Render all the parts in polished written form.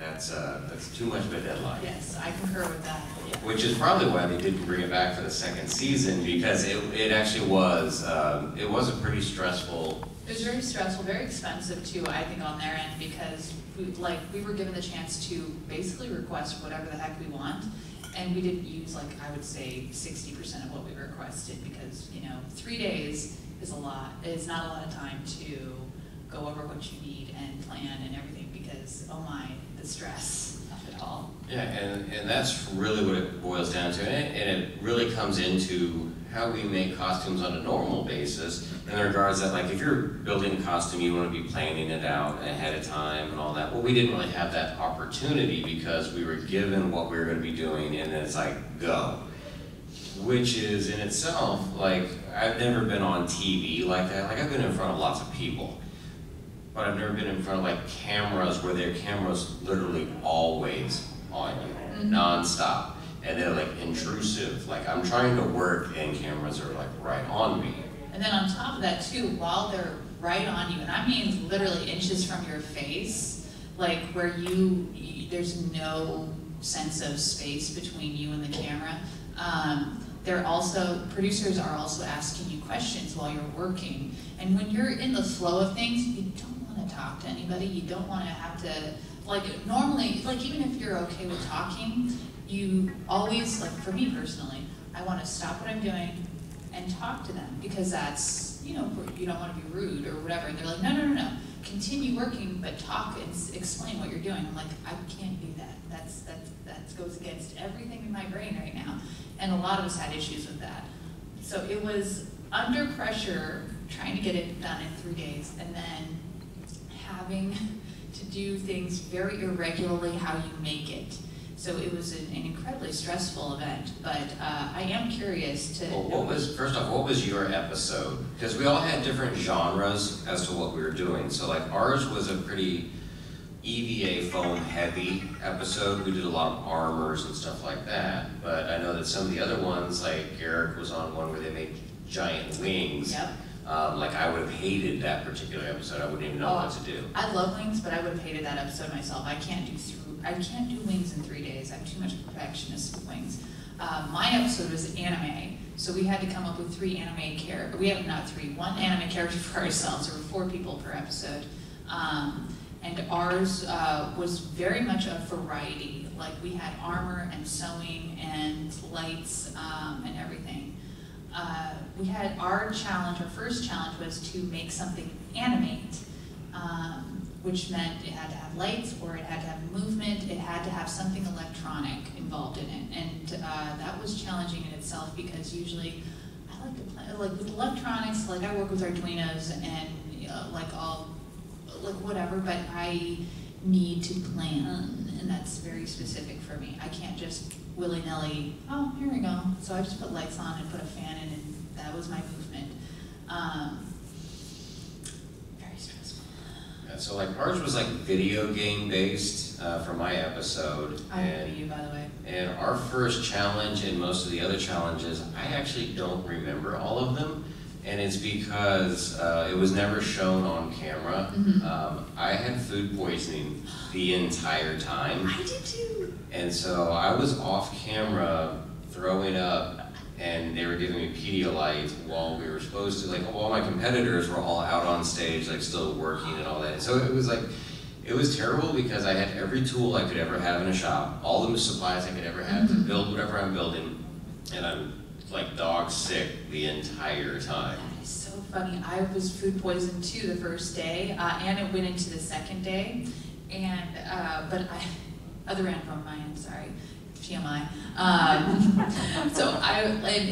That's too much of a deadline. Yes, I concur with that. Yeah. Which is probably why they didn't bring it back for the second season, because it actually was it was a pretty stressful. It was very stressful, very expensive too, I think, on their end, because we were given the chance to basically request whatever the heck we want, and we didn't use, like, I would say 60% of what we requested, because, you know, 3 days is a lot. It's not a lot of time to go over what you need and plan and everything, because, oh my, the stress of it all. Yeah, and that's really what it boils down to, and it really comes into how we make costumes on a normal basis, in regards that, like, if you're building a costume, you want to be planning it out ahead of time and all that. Well, we didn't really have that opportunity because we were given what we were going to be doing, and then it's like, go. Which is in itself, like, I've never been on TV like that. Like, I've been in front of lots of people, but I've never been in front of, like, cameras where their cameras literally always on you, non-stop. And they're, like, intrusive. Like, I'm trying to work and cameras are, like, right on me. And then on top of that too, while they're right on you, and I mean literally inches from your face, like where there's no sense of space between you and the camera. Producers are also asking you questions while you're working. And when you're in the flow of things, you don't want to talk to anybody. You don't want to have to, like, normally, like, even if you're okay with talking, you always, like, for me personally, I want to stop what I'm doing and talk to them, because that's, you know, you don't want to be rude or whatever. And they're like, no, continue working, but talk and explain what you're doing. I'm like, I can't do that. That goes against everything in my brain right now. And a lot of us had issues with that. So it was under pressure, trying to get it done in 3 days, and then having to do things very irregularly how you make it. So it was an incredibly stressful event, but I am curious to... Well, first off, what was your episode? Because we all had different genres as to what we were doing. So, like, ours was a pretty EVA foam heavy episode. We did a lot of armors and stuff like that. But I know that some of the other ones, like Eric was on one where they made giant wings. Yep. Like, I would have hated that particular episode. I wouldn't even know what to do. I love wings, but I would have hated that episode myself. I can't do wings in 3 days. I'm too much of a perfectionist with wings. My episode was anime, so we had to come up with 3 anime characters. We have not 3, 1 anime character for ourselves. There were 4 people per episode, and ours was very much a variety. Like, we had armor and sewing and lights and everything. We had our first challenge was to make something animate. Which meant it had to have lights, or it had to have movement, it had to have something electronic involved in it. And that was challenging in itself, because usually I like to play, like with electronics, like I work with Arduinos and like whatever, but I need to plan, and that's very specific for me. I can't just willy-nilly, oh, here we go. So I just put lights on and put a fan in, and that was my movement. So, like, ours was, like, video game based for my episode. I envy you, by the way. And our first challenge and most of the other challenges, I actually don't remember all of them. And it's because it was never shown on camera. I had food poisoning the entire time. I did too. And so I was off camera throwing up, and they were giving me Pedialyte while we were supposed to, like, all my competitors were all out on stage, like, still working and all that. So it was like, it was terrible, because I had every tool I could ever have in a shop, all the supplies I could ever have to build whatever I'm building, and I'm, like, dog sick the entire time. That is so funny. I was food poisoned too the first day, and it went into the second day, and, but other end from my end, sorry. TMI. And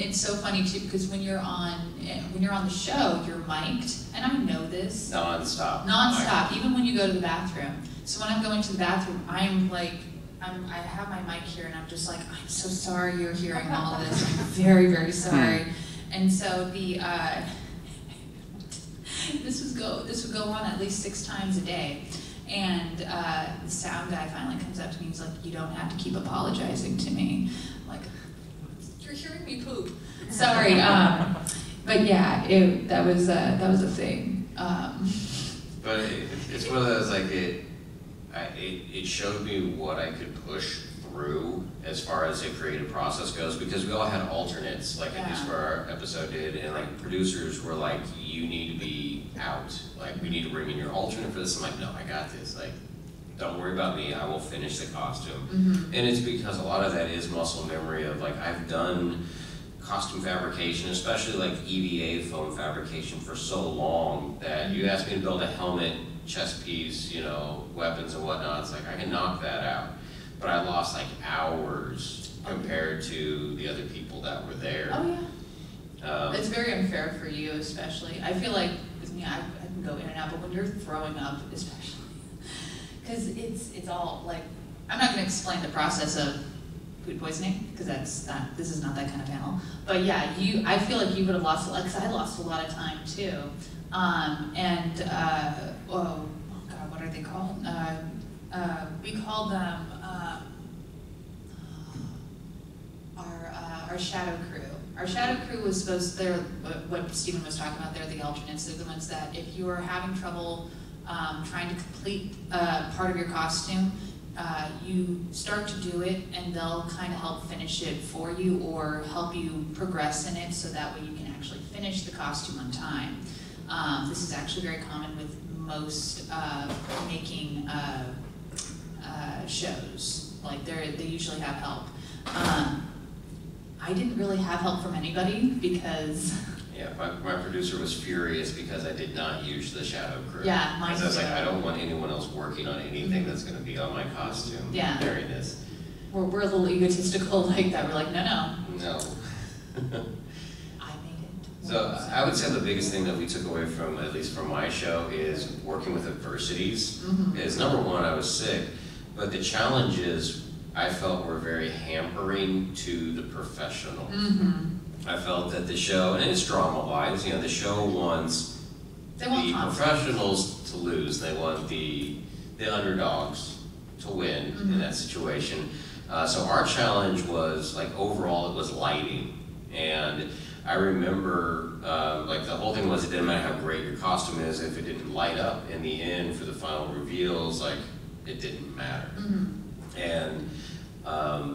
it's so funny too, because when you're on the show, you're mic'd, and I know this. Non-stop. Non-stop, even when you go to the bathroom. So when I'm going to the bathroom, I have my mic here, and I'm just like, I'm so sorry you're hearing all of this. I'm very, very sorry. And so this would go on at least 6 times a day. And the sound guy finally comes up to me. He's like, "You don't have to keep apologizing to me." I'm like, you're hearing me poop. Sorry. But yeah, that was a thing. But it's one of those, like, it showed me what I could push through as far as the creative process goes, because we all had alternates, like at least for our episode did, and like producers were like, you need to be out, like we need to bring in your alternate for this. I'm like, no, I got this, like don't worry about me, I will finish the costume. And it's because a lot of that is muscle memory of like, I've done costume fabrication, especially like EVA foam fabrication for so long that you ask me to build a helmet, chest piece, you know, weapons and whatnot, it's like I can knock that out. But I lost like hours compared to the other people that were there. Oh yeah. It's very unfair for you, especially. I feel like with me, I can go in and out, but when you're throwing up, especially, because it's all like, I'm not going to explain the process of food poisoning because this is not that kind of panel. But yeah, I feel like you would have lost a lot, because I lost a lot of time too. Oh God, what are they called? We call them our shadow crew. Our shadow crew was they're what Stephen was talking about, they're the alternates. They're the ones that if you are having trouble trying to complete part of your costume, you start to do it and they'll kind of help finish it for you or help you progress in it so that way you can actually finish the costume on time. This is actually very common with most making shows. Like they usually have help. I didn't really have help from anybody because... Yeah, my producer was furious because I did not use the shadow crew. Yeah, mine too. I was like, I don't want anyone else working on anything that's going to be on my costume during this. We're a little egotistical like that. We're like, no. No. I made it. So I would say the biggest thing that we took away from, at least from my show, is working with adversities. Is number one, I was sick, but the challenges I felt were very hampering to the professional. I felt that the show, and it's drama-wise, you know, the show wants the professionals to lose. They want the underdogs to win in that situation. So our challenge was, like, overall, it was lighting. And I remember, like, the whole thing was it didn't matter how great your costume is, if it didn't light up in the end for the final reveals, like, it didn't matter. And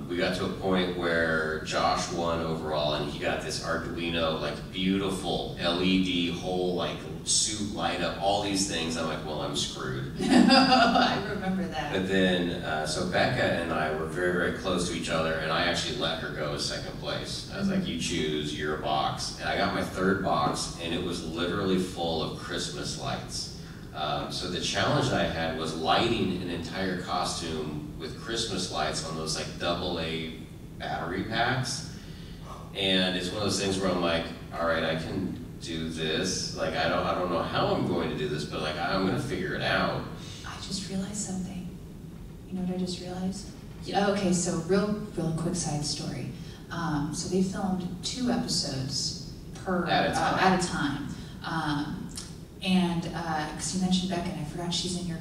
we got to a point where Josh won overall, and he got this Arduino, like, beautiful LED whole, like, suit light up, all these things. I'm like, well, I'm screwed. I remember that. But then, so Becca and I were very, very close to each other, and I actually let her go as second place. I was like, you choose your box. And I got my third box, and it was literally full of Christmas lights. So the challenge I had was lighting an entire costume with Christmas lights on those like AA battery packs. And it's one of those things where I'm like, all right, I can do this. Like, I don't know how I'm going to do this, but like, I'm gonna figure it out. I just realized something. You know what I just realized? Yeah, okay, so real quick side story. So they filmed 2 episodes at a time. And because you mentioned Becca, and I forgot she was in your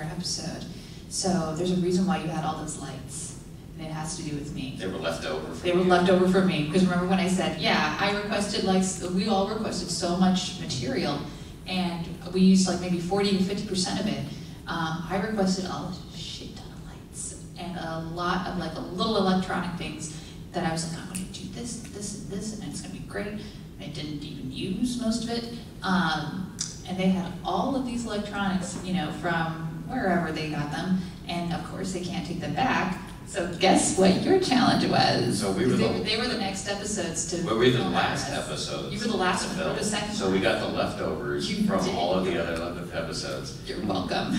episode. So there's a reason why you had all those lights, and it has to do with me. They were left over. They were left over for me because remember when I said, yeah, I requested we all requested so much material, and we used like maybe 40 to 50% of it. I requested a shit ton of lights and a lot of like little electronic things that I was like, I'm going to do this, this, and this, and it's going to be great. I didn't even use most of it, and they had all of these electronics, you know, from wherever they got them, and of course they can't take them back. So guess what your challenge was? So they were the next episodes to. But we were the last episodes. You were the last one. Or the second. So we got the leftovers from all of the other episodes. You're welcome.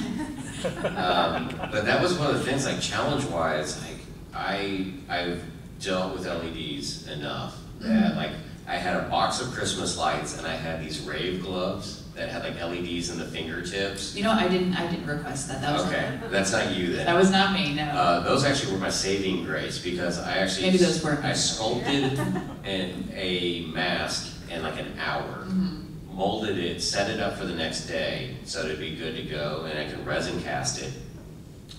But that was one of the things, like challenge-wise, like I've dealt with LEDs enough that like. I had a box of Christmas lights, and I had these rave gloves that had like LEDs in the fingertips. You know, I didn't request that. That was okay. That's not you then. That was not me. No. Those actually were my saving grace because I actually I sculpted a mask in like an hour, molded it, set it up for the next day so it'd be good to go, and I can resin cast it.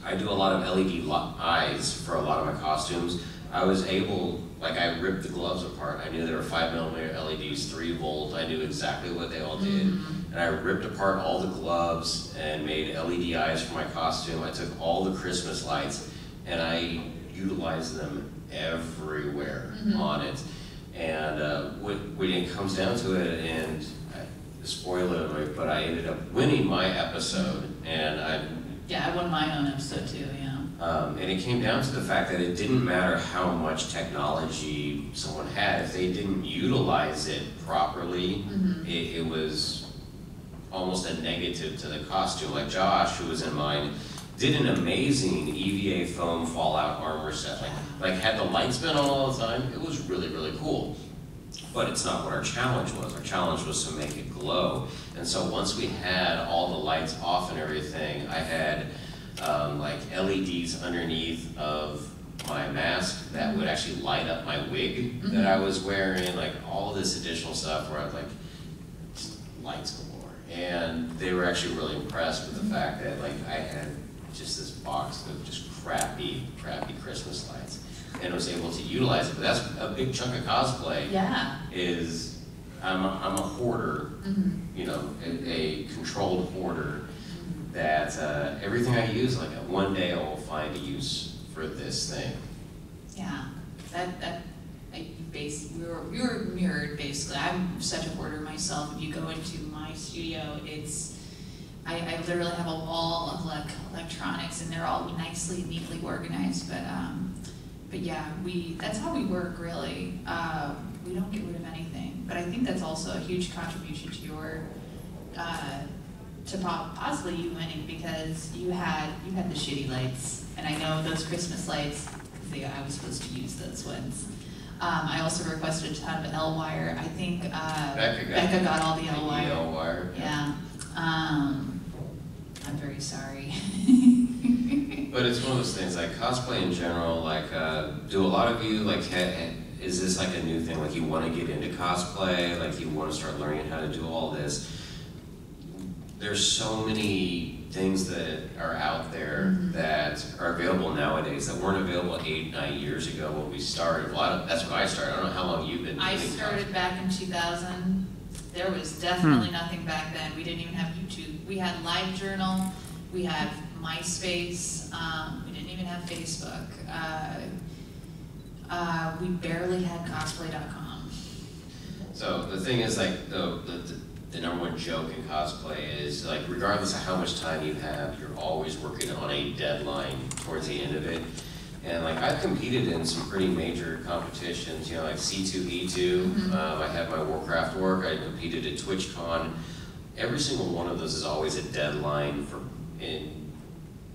I do a lot of LED eyes for a lot of my costumes. I was able, like I ripped the gloves apart. I knew there were 5mm LEDs, 3 volt. I knew exactly what they all did. And I ripped apart all the gloves and made LED eyes for my costume. I took all the Christmas lights and I utilized them everywhere on it. And when it comes down to it, and spoiler alert, but I ended up winning my episode, and I won my own episode too, yeah. And it came down to the fact that it didn't matter how much technology someone had. If they didn't utilize it properly, it was almost a negative to the costume. Like Josh, who was in mine, did an amazing EVA foam Fallout armor set. Like had the lights been on all the time, it was really, really cool. But it's not what our challenge was. Our challenge was to make it glow. And so once we had all the lights off and everything, I had like LEDs underneath of my mask that would actually light up my wig that I was wearing, like all this additional stuff where I was like, just lights galore. And they were actually really impressed with the fact that like I had just this box of just crappy Christmas lights and was able to utilize it. But that's a big chunk of cosplay. Yeah. Is I'm a hoarder, you know, a controlled hoarder. That everything I use, like one day I will find a use for this thing. Yeah, we were mirrored basically. I'm such a hoarder myself. If you go into my studio, I literally have a wall of like electronics, and they're all nicely, neatly organized. But yeah, that's how we work really. We don't get rid of anything. But I think that's also a huge contribution to your. To possibly you winning, because you had the shitty lights, and I know those Christmas lights, I was supposed to use those ones. I also requested a ton of L wire. I think Becca got all the L wire. L wire. Yeah. I'm very sorry. But it's one of those things, like cosplay in general. Like, do a lot of you like? Is this like a new thing? Like, you want to get into cosplay? Like, you want to start learning how to do all this? There's so many things that are out there that are available nowadays that weren't available 8-9 years ago when we started. That's when I started. I don't know how long you've been doing I started back in 2000. There was definitely nothing back then. We didn't even have YouTube. We had LiveJournal. We had MySpace. We didn't even have Facebook. We barely had cosplay.com. So the thing is, like, the number one joke in cosplay is, like, regardless of how much time you have, you're always working on a deadline towards the end of it. And like, I've competed in some pretty major competitions, you know, like C2E2. I had my Warcraft work. I competed at TwitchCon. Every single one of those is always a deadline and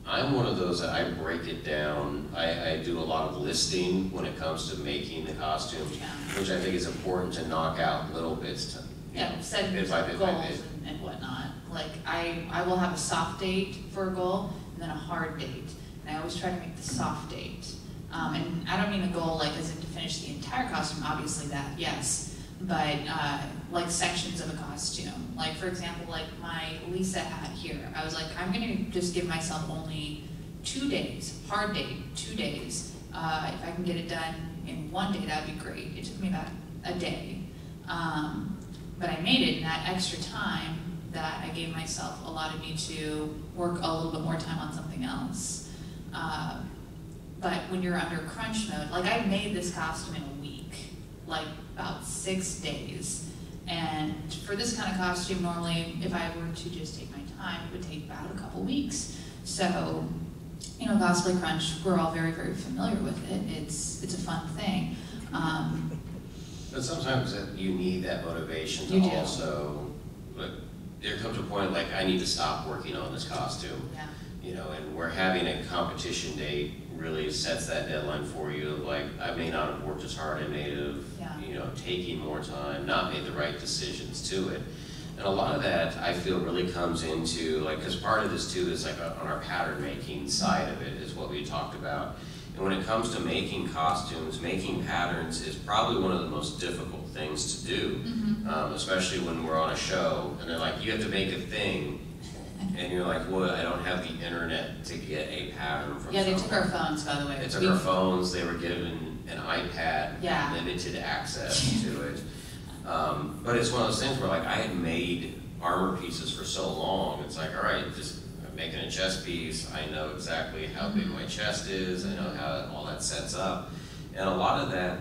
I'm one of those that I break it down. I do a lot of listing when it comes to making the costume, which I think is important to knock out little bits to, set bit by bit goals by bit. and whatnot. Like I will have a soft date for a goal and then a hard date. And I always try to make the soft date. And I don't mean a goal like as in to finish the entire costume, obviously that, yes. But like sections of a costume. Like for example, like my Lisa hat here. I was like, I'm gonna just give myself only 2 days, hard date, 2 days. If I can get it done in 1 day, that'd be great. It took me about a day. But I made it in that extra time that I gave myself allowed me to work a little bit more time on something else. But when you're under crunch mode, like I made this costume in a week, like about 6 days. And for this kind of costume, normally if I were to just take my time, it would take about a couple weeks. So, you know, cosplay crunch, we're all very, very familiar with it. It's a fun thing. But sometimes you need that motivation to also, like, there comes a point like, I need to stop working on this costume. Yeah. You know, and we're having a competition date really sets that deadline for you. Like, I may not have worked as hard, I may have, you know, taking more time, not made the right decisions to it. And a lot of that, I feel, really comes into, like, because part of this too is like on our pattern making side of it is what we talked about. And when it comes to making costumes, making patterns is probably one of the most difficult things to do, especially when we're on a show and they're like, you have to make a thing. And you're like, well, I don't have the internet to get a pattern from they took our phones, by the way. They took our phones, they were given an iPad, Yeah. limited access to it. But it's one of those things where like I had made armor pieces for so long, it's like, all right, just making a chest piece, I know exactly how big my chest is, I know how all that sets up. And a lot of that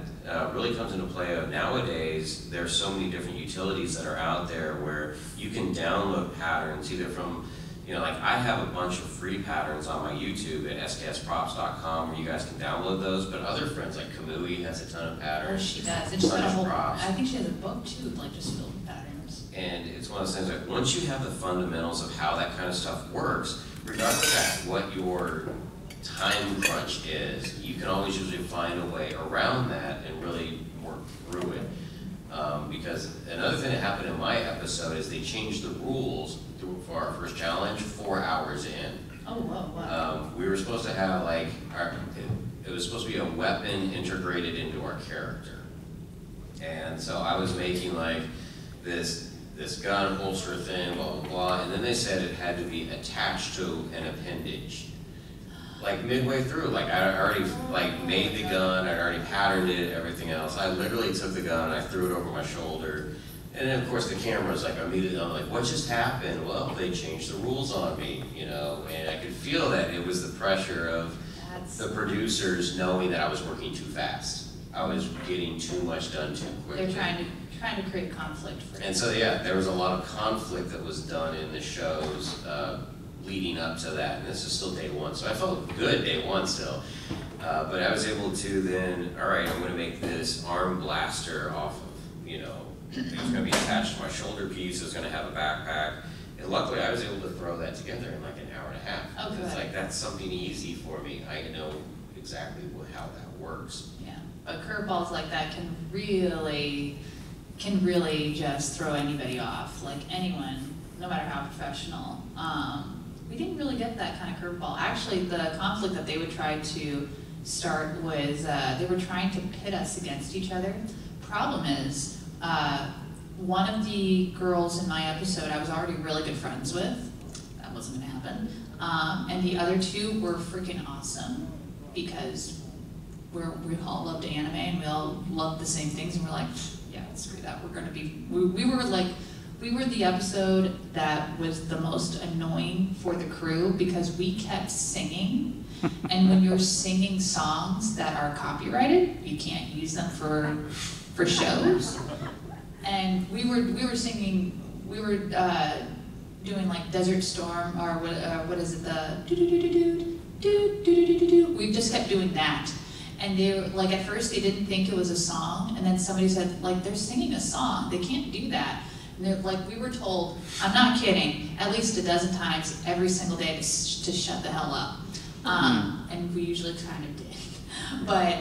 really comes into play of nowadays, there's so many different utilities that are out there where you can download patterns either from, you know, like I have a bunch of free patterns on my YouTube at sksprops.com where you guys can download those, but other friends like Kamui has a ton of patterns. Oh, she does. And she's got a whole, props. I think she has a book too, like just filled with patterns. And it's one of those things like once you have the fundamentals of how that kind of stuff works, regardless of what your time crunch is, you can always usually find a way around that and really work through it. Because another thing that happened in my episode is they changed the rules for our first challenge 4 hours in. Oh, whoa. We were supposed to have like, it was supposed to be a weapon integrated into our character. And so I was making like this gun holster thing, blah, blah, blah, and then they said it had to be attached to an appendage. Like midway through, like I already like made the gun, I already patterned it, everything else. I literally took the gun, I threw it over my shoulder, and then of course the camera's like immediately, I'm like, what just happened? Well, they changed the rules on me, you know, and I could feel that it was the pressure of the producers knowing that I was working too fast. I was getting too much done too quickly. They're trying to create conflict for you. And so yeah, there was a lot of conflict that was done in the shows leading up to that, and this is still day one, so I felt good day one still. But I was able to then, all right, I'm going to make this arm blaster off of, you know, it's going to be attached to my shoulder piece, it's going to have a backpack, and luckily I was able to throw that together in like an hour and a half. Oh, good. It's like, that's something easy for me. I know exactly how that works. Yeah, but curveballs like that can really just throw anybody off, like anyone, no matter how professional. We didn't really get that kind of curveball. Actually, the conflict that they would try to start was they were trying to pit us against each other. Problem is, one of the girls in my episode I was already really good friends with. That wasn't gonna happen. And the other two were freaking awesome because we all loved anime and we all loved the same things, and we're like, yeah, screw that. We're gonna be. We were the episode that was the most annoying for the crew because we kept singing, and when you're singing songs that are copyrighted, you can't use them for shows. And we were singing, we were doing like Desert Storm, or what is it, the do-do-do-do-do. We just kept doing that. And they were, like, at first they didn't think it was a song, and then somebody said, like, they're singing a song, they can't do that. And they're like, we were told, I'm not kidding, at least a dozen times every single day to shut the hell up. And we usually kind of did. But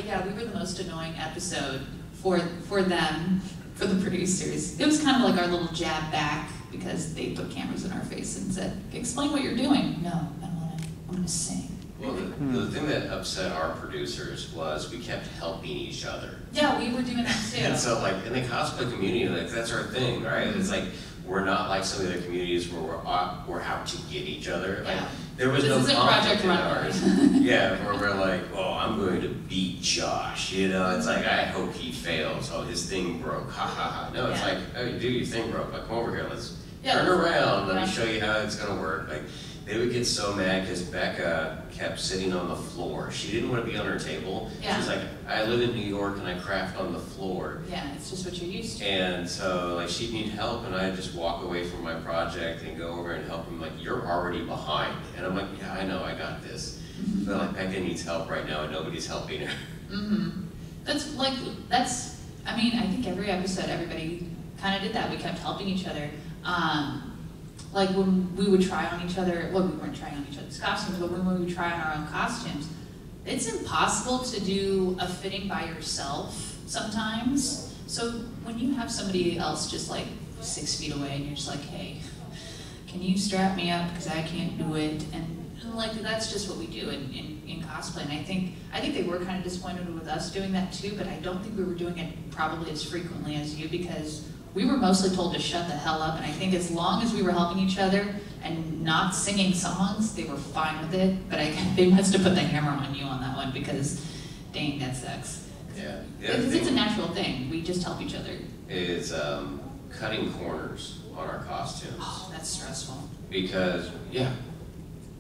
yeah, we were the most annoying episode for them, for the producers. It was kind of like our little jab back because they put cameras in our face and said, explain what you're doing. No, I don't want to, I'm going to sing. Well, the thing that upset our producers was we kept helping each other. Yeah, we were doing that too. And so, like, in the cosplay community, like, that's our thing, right? It's like, we're not like some of the communities where we're out to get each other. Like, Yeah. there was This no isn't conflict Project in Runway. ours. Yeah, where we're like, oh, I'm going to beat Josh, you know? It's like, I hope he fails. Oh, his thing broke, ha ha ha. No, it's like, oh, dude, your thing broke. Like, come over here, let's turn around. Let me show you how it's gonna work. Like, they would get so mad because Becca kept sitting on the floor. She didn't want to be on her table. Yeah. She's like, I live in New York and I craft on the floor. Yeah, it's just what you're used to. And so, like, she'd need help, and I'd just walk away from my project and go over and help him. Like, you're already behind. And I'm like, yeah, I know, I got this. But like, Becca needs help right now, and nobody's helping her. I mean, I think every episode, everybody kind of did that. We kept helping each other. Like when we would try on each other, well, we weren't trying on each other's costumes, but when we would try on our own costumes, it's impossible to do a fitting by yourself sometimes. So when you have somebody else just like 6 feet away and you're just like, hey, can you strap me up because I can't do it? And like, that's just what we do in cosplay. And I think they were kind of disappointed with us doing that too, but I don't think we were doing it probably as frequently as you, because we were mostly told to shut the hell up, and I think as long as we were helping each other and not singing songs, they were fine with it. But they must have put the hammer on you on that one, because dang, that sucks. Yeah. Because it's a natural thing. We just help each other. Is cutting corners on our costumes. Oh, that's stressful. Because, yeah.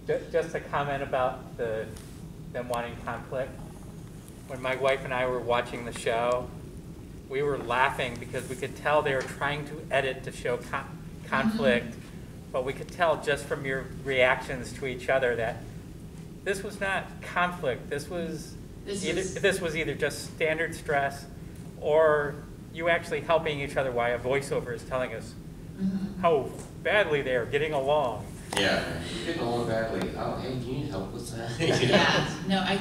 Just a comment about them wanting conflict. When my wife and I were watching the show, we were laughing because we could tell they were trying to edit to show conflict, but we could tell just from your reactions to each other that this was not conflict. This was either just standard stress, or you actually helping each other while a voiceover is telling us how badly they are getting along. Yeah, you're getting along badly. Oh, hey, do you need help with that? Yeah, no, I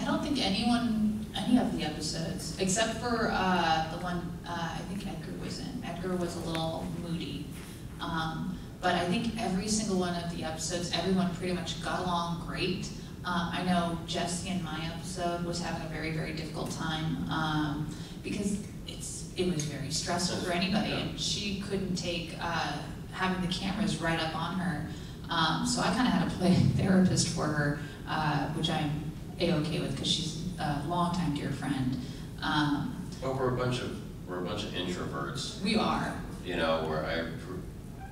don't think any of the episodes, except for the one I think Edgar was in. Edgar was a little moody. But I think every single one of the episodes, everyone pretty much got along great. I know Jessie in my episode was having a very, very difficult time because it was very stressful for anybody, and she couldn't take having the cameras right up on her. So I kind of had to play therapist for her, which I'm A-okay with because she's a longtime dear friend. But we're a bunch of introverts. We are. You know, where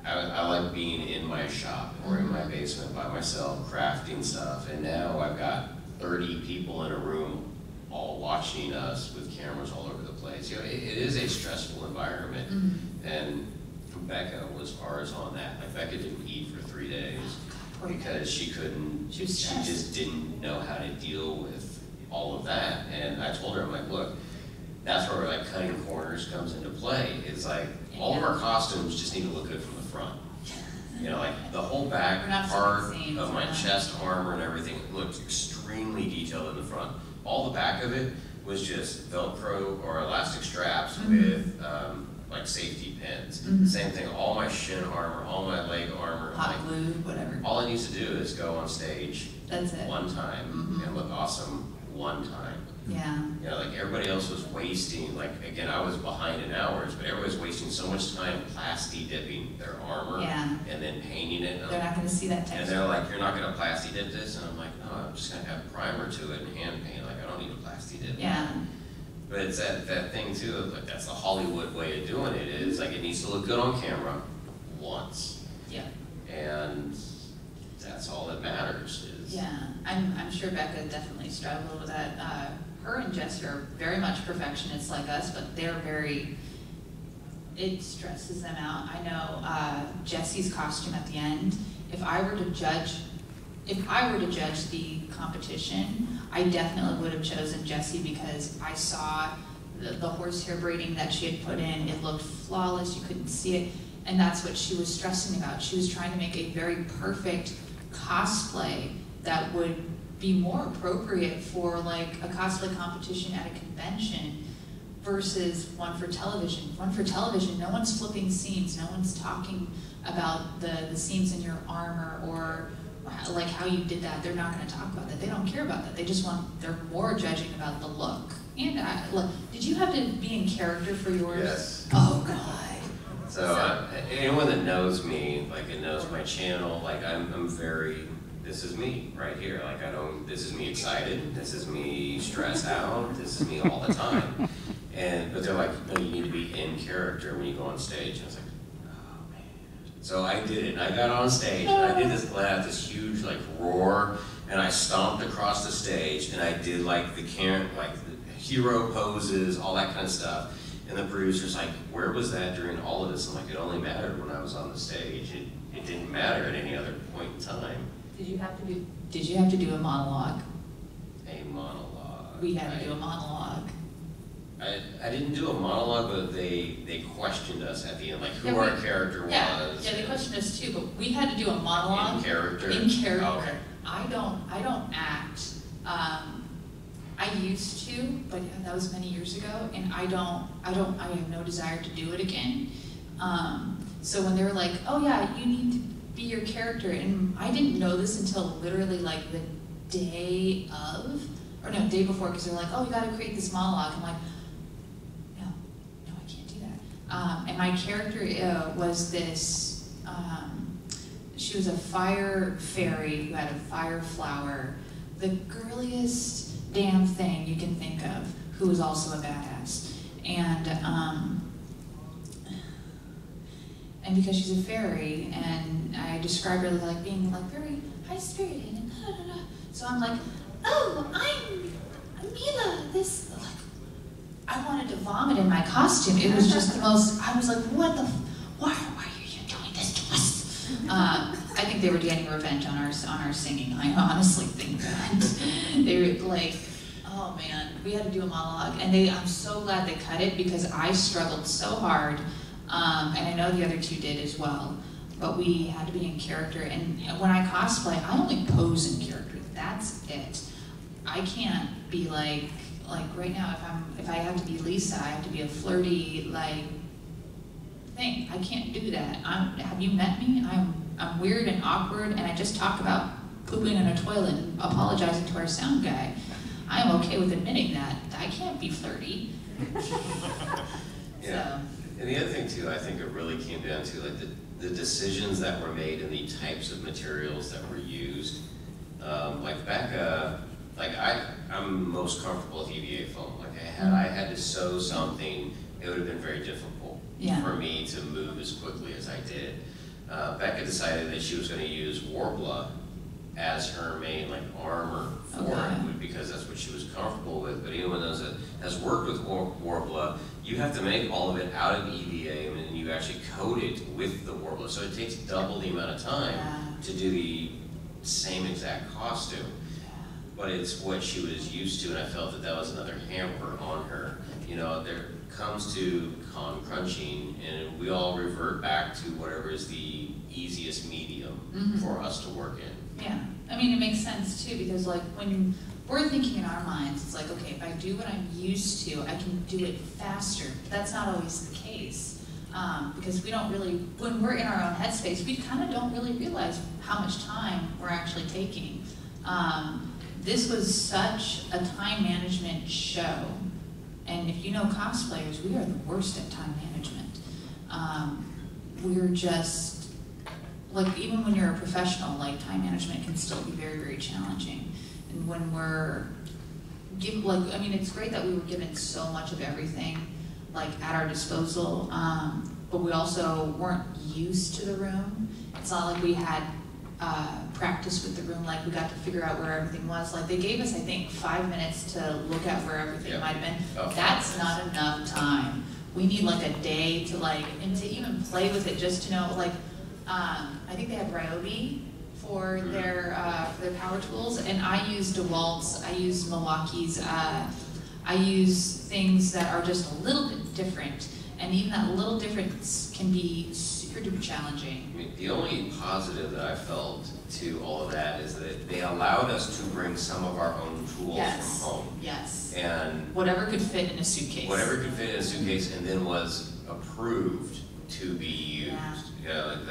I like being in my shop or in my basement by myself crafting stuff, and now I've got 30 people in a room all watching us with cameras all over the place. You know, it is a stressful environment, and Becca was ours on that. Like, Becca didn't eat for 3 days because she just didn't know how to deal with all of that. And I told her, I'm like, look, that's where like cutting corners comes into play. It's like all of our costumes just need to look good from the front. You know, like the whole back part of my chest armor and everything looked extremely detailed in the front. All the back of it was just Velcro or elastic straps with like safety pins. Same thing, all my shin armor, all my leg armor. Hot glue, whatever. All I used to do is go on stage one time and look awesome one time. Yeah. You know, like everybody else was wasting, like again, I was behind in hours, but everybody was wasting so much time plasti dipping their armor and then painting it. They're not going to see that texture. And they're like, you're not going to plasti dip this? And I'm like, no, I'm just going to add primer to it and hand paint. Like, I don't need a plasti dip. Yeah. But it's that thing too, of like that's the Hollywood way of doing it, is like it needs to look good on camera once. Yeah. And that's all that matters. Yeah, I'm sure Becca definitely struggled with that. Her and Jess are very much perfectionists like us, but it stresses them out. I know Jessie's costume at the end, if I were to judge the competition, I definitely would have chosen Jessie because I saw the horsehair braiding that she had put in. It looked flawless, you couldn't see it, and that's what she was stressing about. She was trying to make a very perfect cosplay that would be more appropriate for like a cosplay competition at a convention versus one for television. One for television, no one's flipping seams, no one's talking about the seams in your armor or like how you did that. They're not going to talk about that. They don't care about that. They're more judging about the look. And look, did you have to be in character for yours? Yes. Oh God. So anyone that knows me, like it knows my channel, like I'm very, this is me right here. Like this is me excited, this is me stressed out, this is me all the time. But they're like, no, you need to be in character when you go on stage. And I was like, oh man. So I did it, and I got on stage, and I did this huge like roar, and I stomped across the stage, and I did like the hero poses, all that kind of stuff. And the producer's like, where was that during all of this? I'm like, it only mattered when I was on the stage. It didn't matter at any other point in time. Did you have to do a monologue? A monologue. We had to do a monologue. I didn't do a monologue, but they questioned us at the end, like who our character was. Yeah, they questioned us too, but we had to do a monologue. In character? In character. Oh, okay. I don't act. I used to, but that was many years ago, and I have no desire to do it again. So when they were like, oh yeah, you need to be your character, and I didn't know this until literally like the day before, because they're like, oh, you gotta create this monologue. I'm like, no, I can't do that. And my character was this, she was a fire fairy who had a fire flower, the girliest, damn thing you can think of who is also a badass. And because she's a fairy, and I describe her like being like very high-spirited and da-da-da-da. So I'm like, oh, I'm Mila, this, like, I wanted to vomit in my costume. It was just the most, I was like, what the, why are you doing this to us? I think they were getting revenge on our singing. I honestly think that. They were like, oh man, we had to do a monologue. And I'm so glad they cut it because I struggled so hard. And I know the other two did as well. But we had to be in character. And when I cosplay, I only pose in character. That's it. I can't be like right now, if I have to be Lisa, I have to be a flirty, like, thing. I can't do that. Have you met me? I'm weird and awkward, and I just talk about pooping in a toilet and apologizing to our sound guy. I'm okay with admitting that. I can't be flirty. Yeah. So. And the other thing too, I think it really came down to like the decisions that were made and the types of materials that were used. Like Becca, like I'm most comfortable with EVA foam. Like I had to sew something, it would have been very difficult for me to move as quickly as I did. Becca decided that she was going to use Warbler as her main like armor for it because that's what she was comfortable with. But anyone knows that has worked with Warbler, you have to make all of it out of EVA and then you actually coat it with the Warbler. So it takes double the amount of time to do the same exact costume. But it's what she was used to, and I felt that was another hamper on her. You know, there comes to con crunching, and we all revert back to whatever is the easiest medium for us to work in. Yeah, I mean, it makes sense too, because like when we're thinking in our minds, it's like, okay, if I do what I'm used to, I can do it faster. But that's not always the case, because we don't really, when we're in our own headspace, we kind of don't really realize how much time we're actually taking. This was such a time management show, and if you know cosplayers, we are the worst at time management. We're just, like, even when you're a professional, like, time management can still be very, very challenging. And when we're, I mean, it's great that we were given so much of everything, like, at our disposal, but we also weren't used to the room. It's not like we had practice with the room, like we got to figure out where everything was. Like they gave us, I think, 5 minutes to look at where everything might have been. Oh, that's not enough time. We need like a day to like, and to even play with it just to know, like, I think they have Ryobi for their power tools, and I use DeWalt's, I use Milwaukee's, I use things that are just a little bit different, and even that little difference can be super duper challenging. I mean, the only positive that I felt to all of that is that they allowed us to bring some of our own tools from home. Yes. And whatever could fit in a suitcase. Whatever could fit in a suitcase, and then was approved to be used. Yeah, like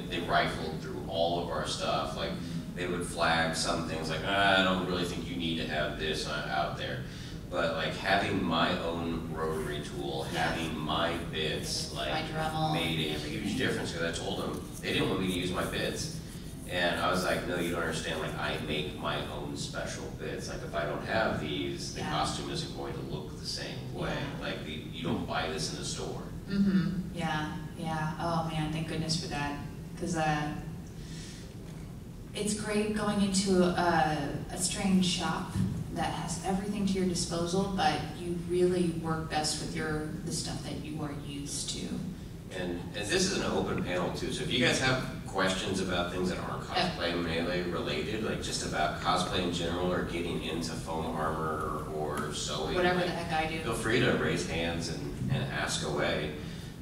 they rifled through all of our stuff. Like they would flag some things like, I don't really think you need to have this out there. But like having my own rotary tool, having my bits, like made a huge difference, because I told them they didn't want me to use my bits. And I was like, no, you don't understand, like I make my own special bits. Like if I don't have these, the costume isn't going to look the same way. Like you don't buy this in the store. Yeah. Oh man, thank goodness for that. Because it's great going into a strange shop that has everything to your disposal, but you really work best with the stuff that you are used to. And this is an open panel too, so if you guys have questions about things that aren't cosplay melee related, like just about cosplay in general or getting into foam armor or sewing, whatever the heck I do, feel free to raise hands and ask away.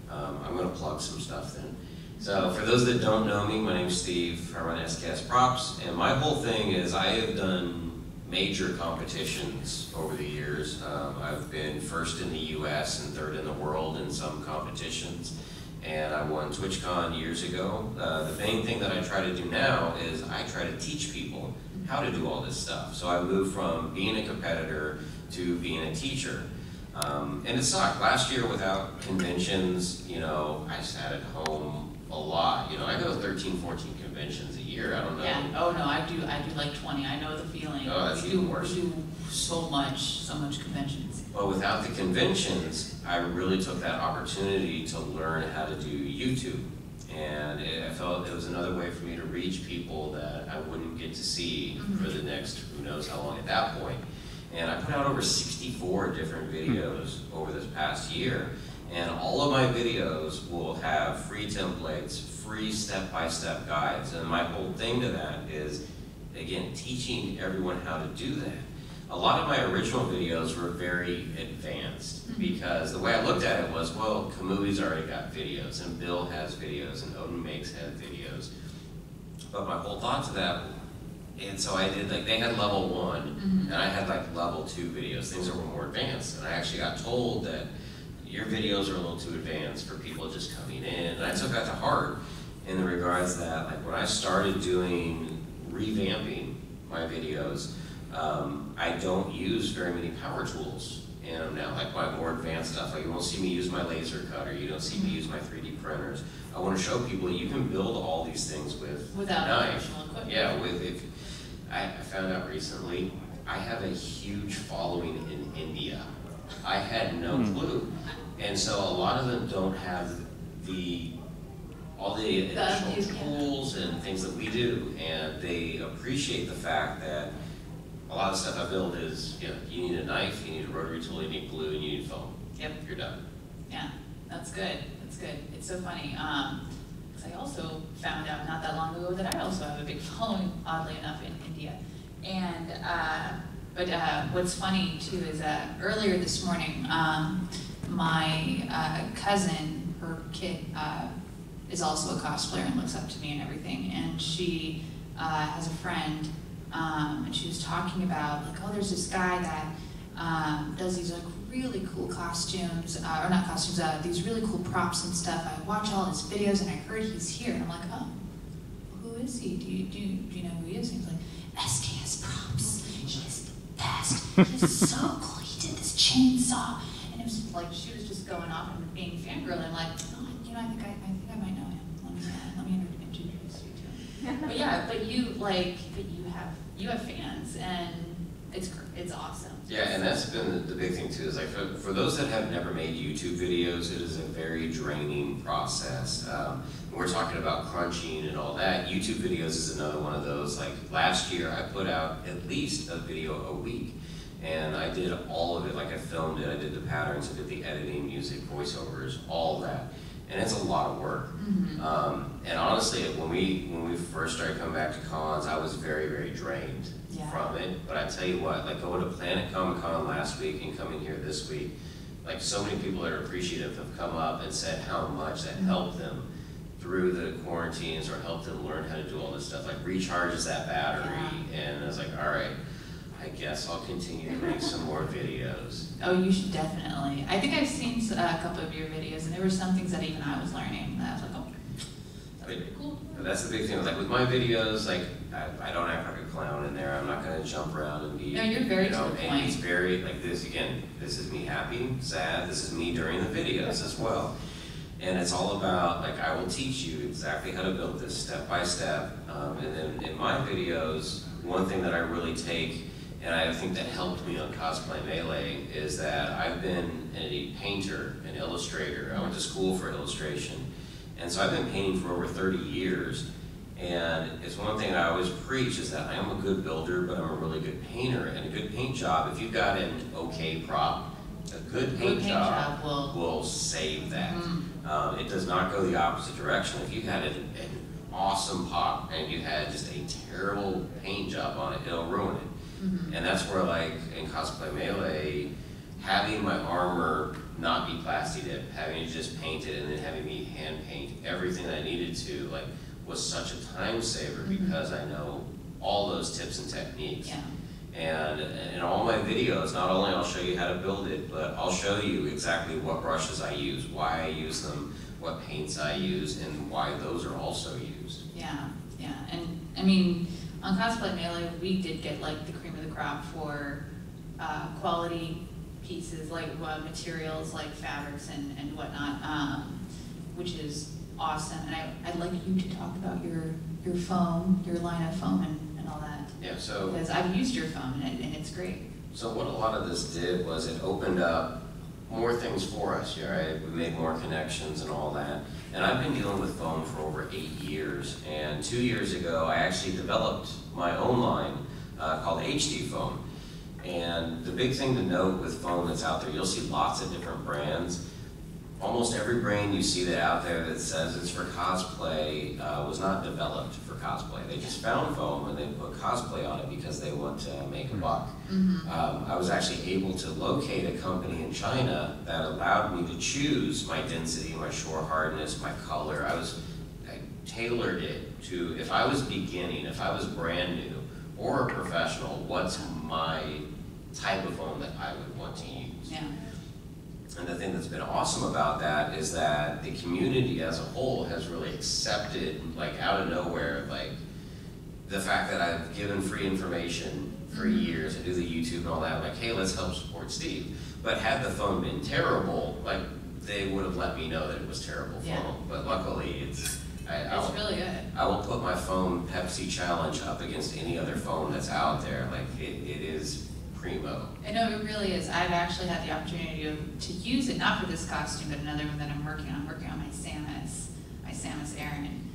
I'm going to plug some stuff then. So for those that don't know me, my name's Steve. I run SKS Props, and my whole thing is I have done major competitions over the years. I've been first in the US and third in the world in some competitions, and I won TwitchCon years ago. The main thing that I try to do now is I try to teach people how to do all this stuff. So I moved from being a competitor to being a teacher. And it sucked. Last year without conventions, you know, I sat at home a lot. You know, I go to 13, 14 conventions a year. I don't know. Yeah. Oh no, I do like 20. I know the feeling. Oh, that's even worse. We do so much conventions. But without the conventions, I really took that opportunity to learn how to do YouTube. And I felt it was another way for me to reach people that I wouldn't get to see for the next who knows how long at that point. And I put out over 64 different videos over this past year. And all of my videos will have free templates, free step-by-step guides. And my whole thing to that is, again, teaching everyone how to do that. A lot of my original videos were very advanced because the way I looked at it was, well, Kamui's already got videos, and Bill has videos, and Odin Makes had videos. But my whole thought to that, and so I did, like, they had level 1, and I had like level 2 videos, things that were more advanced. And I actually got told that your videos are a little too advanced for people just coming in. And I took that to heart in the regards that, like, when I started doing revamping my videos, I don't use very many power tools. And now, like, my more advanced stuff, like, you won't see me use my laser cutter, you don't see me use my 3D printers. I want to show people that you can build all these things without professional equipment. Yeah, I found out recently, I have a huge following in India. I had no clue. And so a lot of them don't have all the additional tools and things that we do, and they appreciate the fact that a lot of the stuff I build is, you know, you need a knife, you need a rotary tool, you need glue, and you need foam. Yep. You're done. Yeah, that's good. That's good. It's so funny. Because I also found out not that long ago that I also have a big following, oddly enough, in India. And but what's funny too is earlier this morning, my cousin, her kid, is also a cosplayer and looks up to me and everything. And she has a friend. And she was talking about, like, oh, there's this guy that does these, like, really cool costumes, or not costumes, these really cool props and stuff. I watch all his videos and I heard he's here. And I'm like, oh, who is he? Do you know who he is? And he's like, SKS Props. He's the best. He's so cool. He did this chainsaw. And it was like, she was just going off and being fangirl. I'm like, oh, you know, I think I might know him. Let me introduce you to him. But yeah, but you have fans, and it's awesome. Yeah, and that's been the big thing too, is like for those that have never made YouTube videos, it is a very draining process. We're talking about crunching and all that. YouTube videos is another one of those. Like last year, I put out at least a video a week, and I did all of it. Like I filmed it, I did the patterns, I did the editing, music, voiceovers, all that. And it's a lot of work. And honestly, when we first started coming back to cons, I was very, very drained from it. But I tell you what, like going to Planet Comic-Con last week and coming here this week, like so many people that are appreciative have come up and said how much that helped them through the quarantines or helped them learn how to do all this stuff, like recharges that battery. And I was like, all right, I guess I'll continue to make some more videos. Oh, you should definitely. I think I've seen a couple of your videos, and there were some things that even I was learning that I was like, oh, that's pretty cool. That's the big thing. Like with my videos, like I don't act like a clown in there. I'm not going to jump around and be. No, you're very to the and point. it's very like this again. This is me happy, sad. This is me during the videos as well. And it's all about, like, I will teach you exactly how to build this step by step. And then in my videos, one thing that I really take, and I think that helped me on Cosplay Melee, is that I've been a painter, an illustrator. I went to school for illustration. And so I've been painting for over 30 years. And it's one thing I always preach is that I am a good builder, but I'm a really good painter. And a good paint job, if you've got an okay prop, a good paint job will save that. It does not go the opposite direction. If you had an awesome pop and you had just a terrible paint job on it, it'll ruin it. And that's where, like, in Cosplay Melee, having my armor not be plasti dip, having to just paint it, and then having me hand paint everything that I needed to, like, was such a time saver because I know all those tips and techniques. And in all my videos, not only I'll show you how to build it, but I'll show you exactly what brushes I use, why I use them, what paints I use, and why those are also used. Yeah. And I mean, on Cosplay Melee, we did get like the cream of the crop for quality pieces, like materials like fabrics and whatnot, which is awesome. And I'd like you to talk about your foam, your line of foam and all that. Yeah, so. Because I've used your foam and it's great. So what a lot of this did was it opened up more things for us, right? We made more connections and all that. And I've been dealing with foam for over 8 years. And 2 years ago, I actually developed my own line called HD Foam. And the big thing to note with foam that's out there, you'll see lots of different brands. Almost every brand you see that out there that says it's for cosplay was not developed for cosplay. They just found foam and they put cosplay on it because they want to make a buck. I was actually able to locate a company in China that allowed me to choose my density, my shore hardness, my color. I tailored it to, if I was beginning, if I was brand new or a professional, what's my type of foam that I would want to use. Yeah. And the thing that's been awesome about that is that the community as a whole has really accepted, like out of nowhere, like the fact that I've given free information for years, I do the YouTube and all that, like, hey, let's help support Steve. But had the foam been terrible, like they would have let me know that it was terrible foam. Yeah. But luckily it's really good. I will put my foam Pepsi challenge up against any other foam that's out there. Like it is primo. I know it really is. I've actually had the opportunity to use it, not for this costume, but another one that I'm working on my Samus Aran,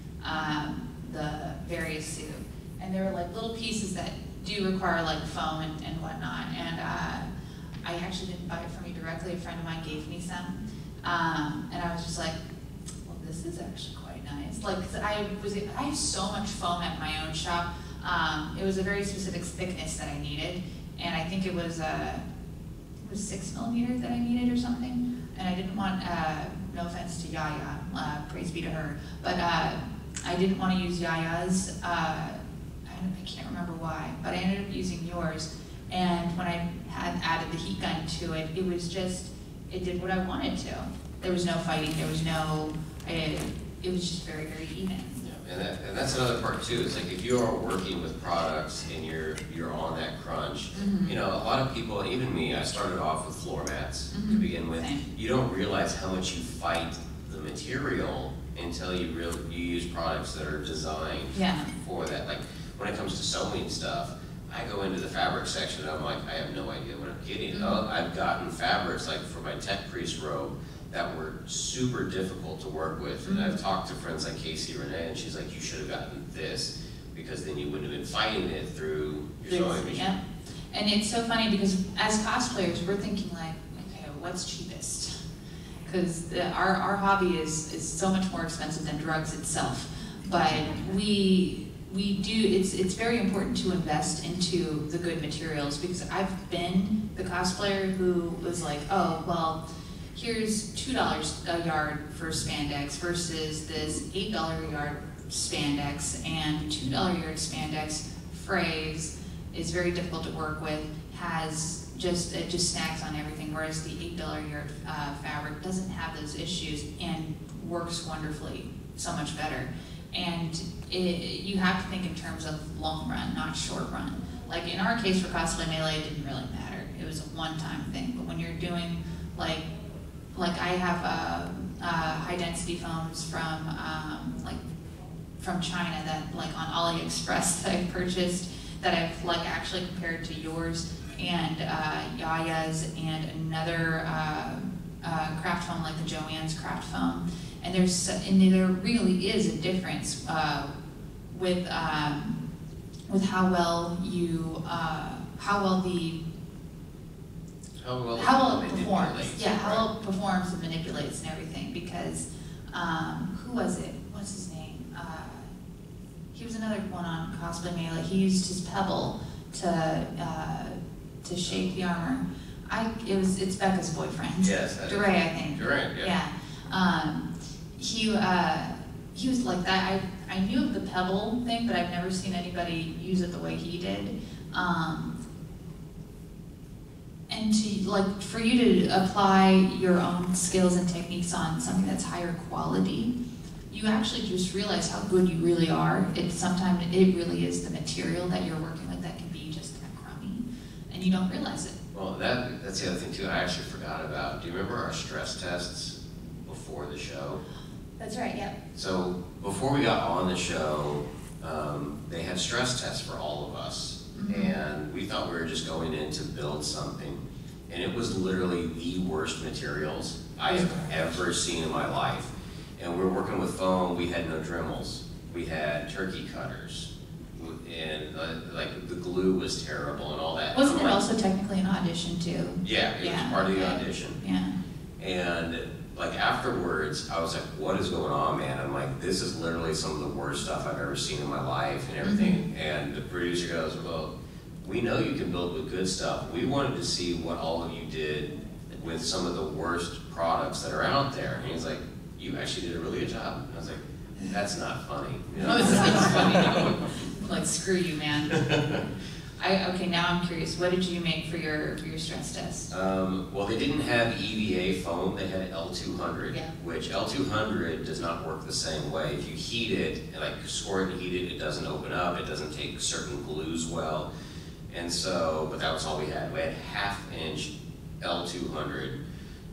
the various suit. And there are like little pieces that do require like foam and whatnot. And I actually didn't buy it for me directly. A friend of mine gave me some. And I was just like, well, this is actually quite nice. Like, 'cause I have so much foam at my own shop. It was a very specific thickness that I needed. And I think it was 6 millimeters that I needed or something. And I didn't want, no offense to Yaya, praise be to her, but I didn't want to use Yaya's. I can't remember why, but I ended up using yours. And when I had added the heat gun to it, it was just, it did what I wanted to. There was no fighting, there was no, it was just very, very even. And that's another part too, is like if you are working with products and you're on that crunch, you know, a lot of people, even me, I started off with floor mats to begin with. Same. You don't realize how much you fight the material until you use products that are designed for that. Like when it comes to sewing stuff, I go into the fabric section and I'm like, I have no idea what I'm getting. I've gotten fabrics like for my tech priest robe that were super difficult to work with. And I've talked to friends like Casey Renee, and she's like, you should have gotten this, because then you wouldn't have been fighting it through your sewing machine. Yeah. And it's so funny because as cosplayers, we're thinking like, okay, what's cheapest? Because our hobby is so much more expensive than drugs itself. But we do, it's very important to invest into the good materials, because I've been the cosplayer who was like, oh, well, here's $2 a yard for spandex versus this $8 a yard spandex, and $2 a yard spandex frays is very difficult to work with, it just snags on everything, whereas the $8 a yard fabric doesn't have those issues and works wonderfully, so much better. And you have to think in terms of long run, not short run. Like in our case for Cosplay Melee, it didn't really matter. It was a one-time thing. But when you're doing like I have high density foams from China that like on AliExpress that I've purchased, that I've like actually compared to yours and Yaya's and another craft foam like the Joann's craft foam. And there really is a difference with how well it performs. Yeah, how well it performs and manipulates and everything. Because who was it? What's his name? He was another one on Cosplay Melee. He used his pebble to shape the armor. It's Becca's boyfriend. Yes. DeRay, I think. DeRay, yeah. He was like that. I knew of the pebble thing, but I've never seen anybody use it the way he did. And for you to apply your own skills and techniques on something that's higher quality, you actually just realize how good you really are. Sometimes it really is the material that you're working with that can be just kind of crummy, and you don't realize it. Well, that's the other thing too. I actually forgot about. Do you remember our stress tests before the show? That's right, yep. So before we got on the show, they had stress tests for all of us. And we thought we were just going in to build something. And it was literally the worst materials I have ever seen in my life. And we were working with foam, we had no Dremels. We had turkey cutters. And like the glue was terrible and all that. Wasn't it also technically an audition too? Yeah, it was part of the audition. Yeah. And like afterwards, I was like, what is going on, man? I'm like, this is literally some of the worst stuff I've ever seen in my life and everything. And the producer goes, well, we know you can build with good stuff. We wanted to see what all of you did with some of the worst products that are out there. And he's like, you actually did a really good job. And I was like, that's not funny. You know? It's funny. Like, screw you, man. Okay, now I'm curious. What did you make for your stress test? Well, they didn't have EVA foam. They had L200, which L200 does not work the same way. If you heat it, and like score it and heat it, it doesn't open up. It doesn't take certain glues well. And so, but that was all we had. We had 1/2-inch L200,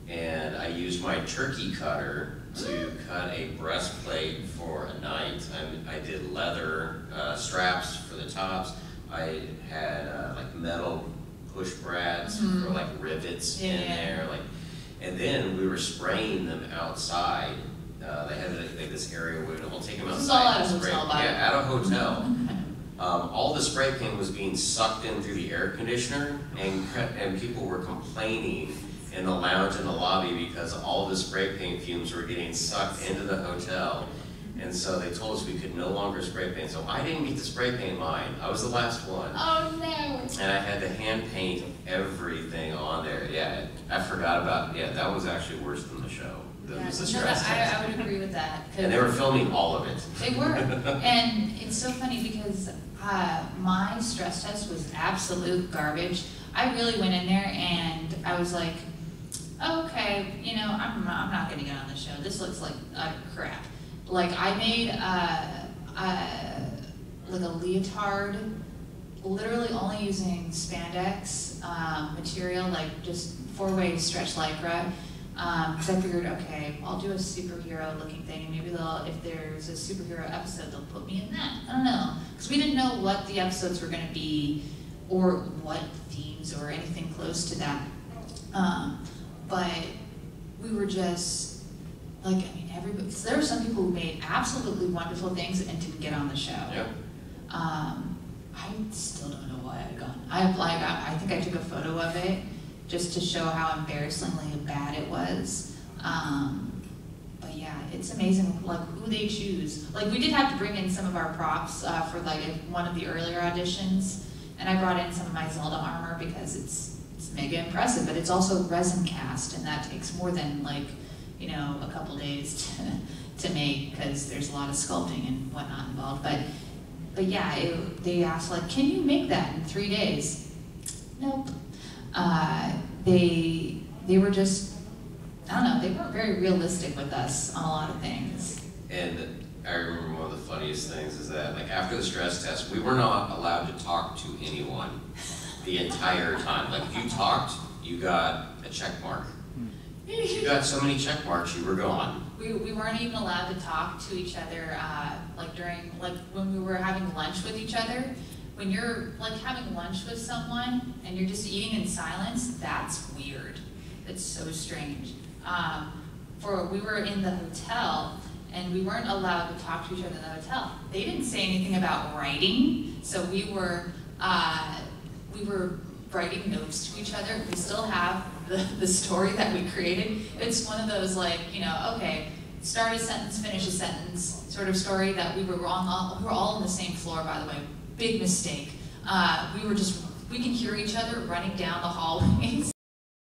and I used my turkey cutter to cut a breastplate for a knight. I did leather straps for the tops. I had like metal push brads for like rivets in there, and then we were spraying them outside. They had like this area where we'll take them outside. This is all at a and spray. hotel, by Yeah, at a hotel. All the spray paint was being sucked in through the air conditioner, and people were complaining in the lounge and the lobby because all the spray paint fumes were getting sucked into the hotel. And so they told us we could no longer spray paint. So I didn't get to spray paint mine. I was the last one. Oh no! And I had to hand paint everything on there. Yeah, I forgot about, that was actually worse than the show. That was the stress test. I would agree with that. And they were filming all of it. They were. And it's so funny because my stress test was absolute garbage. I really went in there and I was like, oh, okay, you know, I'm not gonna get on the show. This looks like utter crap. Like I made like a leotard, literally only using spandex material, like just 4-way stretch lycra. Because I figured, okay, I'll do a superhero looking thing, and maybe if there's a superhero episode, they'll put me in that. I don't know, because we didn't know what the episodes were going to be, or what themes, or anything close to that. But we were just like, I mean, everybody. So there were some people who made absolutely wonderful things and didn't get on the show. Yep. I still don't know why I got. I think I took a photo of it just to show how embarrassingly bad it was. But yeah, it's amazing like who they choose. Like we did have to bring in some of our props for like one of the earlier auditions, and I brought in some of my Zelda armor because it's mega impressive, but it's also resin cast, and that takes more than like, you know, a couple days to make because there's a lot of sculpting and whatnot involved. But yeah, they asked like, can you make that in 3 days? Nope. They were just, I don't know, they weren't very realistic with us on a lot of things. And I remember one of the funniest things is that, like, after the stress test, we were not allowed to talk to anyone the entire time. Like, if you talked, you got a check mark. If you got so many check marks, you were gone. We weren't even allowed to talk to each other, like during, like when we were having lunch with each other. When you're like having lunch with someone and you're just eating in silence, that's weird. It's so strange. We were in the hotel and we weren't allowed to talk to each other in the hotel. They didn't say anything about writing, so we were writing notes to each other. We still have the story that we created. It's one of those like, you know, okay, start a sentence, finish a sentence sort of story that we were wrong. We were all on the same floor, by the way. Big mistake. We can hear each other running down the hallway